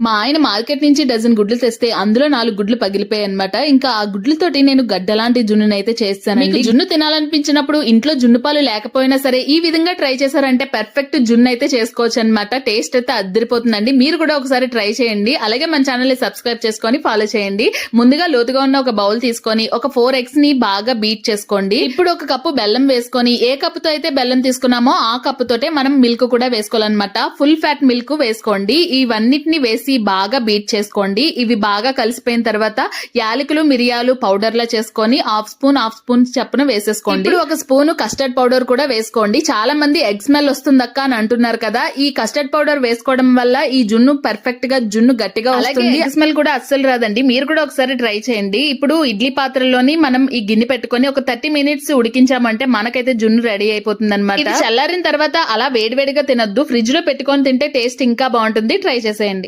మా ఆయన మార్కెట్ నుంచి డజన్ గుడ్లు తెస్తే అందులో 4 గుడ్లు పగిలిపోయాయి అనమాట. ఇంకా ఆ గుడ్లతోటి నేను గడ్డలాంటి జున్నునైతే చేస్తానండి. జున్ను తినాలనిపించినప్పుడు ఇంట్లో జున్ను పాలు లేకపోయినా సరే ఈ విధంగా ట్రై చేశారంటే పర్ఫెక్ట్ జున్ను అయితే చేసుకోవచ్చు అనమాట. టేస్ట్ అయితే అద్దరిపోతుందండి. మీరు కూడా ఒకసారి ట్రై చేయండి. అలాగే మన ఛానల్ ని సబ్స్క్రైబ్ చేసుకొని ఫాలో చేయండి. ముందుగా లోతుగా ఉన్న ఒక బౌల్ తీసుకొని ఒక 4 eggs ని బాగా బీట్ చేసుకోండి. ఇప్పుడు ఒక కప్పు బెల్లం వేసుకొని ఏ కప్పుతో అయితే బెల్లం తీసుకున్నామో ఆ కప్పుతోటే మనం మిల్క్ కూడా వేసుకోవాలన్నమాట. ఫుల్ ఫ్యాట్ మిల్క్ వేసుకోండి. ఇవన్నిటిని వేసి బాగా బీట్ చేసుకోండి. ఇవి బాగా కలిసిపోయిన తర్వాత యాలకులు మిరియాలు పౌడర్ లా చేసుకొని హాఫ్ స్పూన్ చప్పున వేసేసుకోండి. ఇప్పుడు ఒక స్పూన్ కస్టర్డ్ పౌడర్ కూడా వేసుకోండి. చాలా మంది ఎగ్ స్మెల్ వస్తుందక్క అని అంటున్నారు కదా. ఈ కస్టర్డ్ పౌడర్ వేసుకోవడం వల్ల ఈ జున్ను పర్ఫెక్ట్ గా జున్ను గట్టిగా వస్తుంది. ఎగ్ స్మెల్ కూడా అస్సలు రాదండి. మీరు కూడా ఒకసారి ట్రై చేయండి. ఇప్పుడు ఇడ్లీ పాత్రలోని మనం ఈ గిన్నె పెట్టుకొని ఒక 30 minutes ఉడికించామంటే మనకైతే జున్ను రెడీ అయిపోతుంది అనమాట. చల్లారిన తర్వాత అలా వేడివేడిగా తినొద్దు. ఫ్రిడ్జ్ లో పెట్టుకొని తింటే టేస్ట్ ఇంకా బాగుంటుంది. ట్రై చేసేయండి.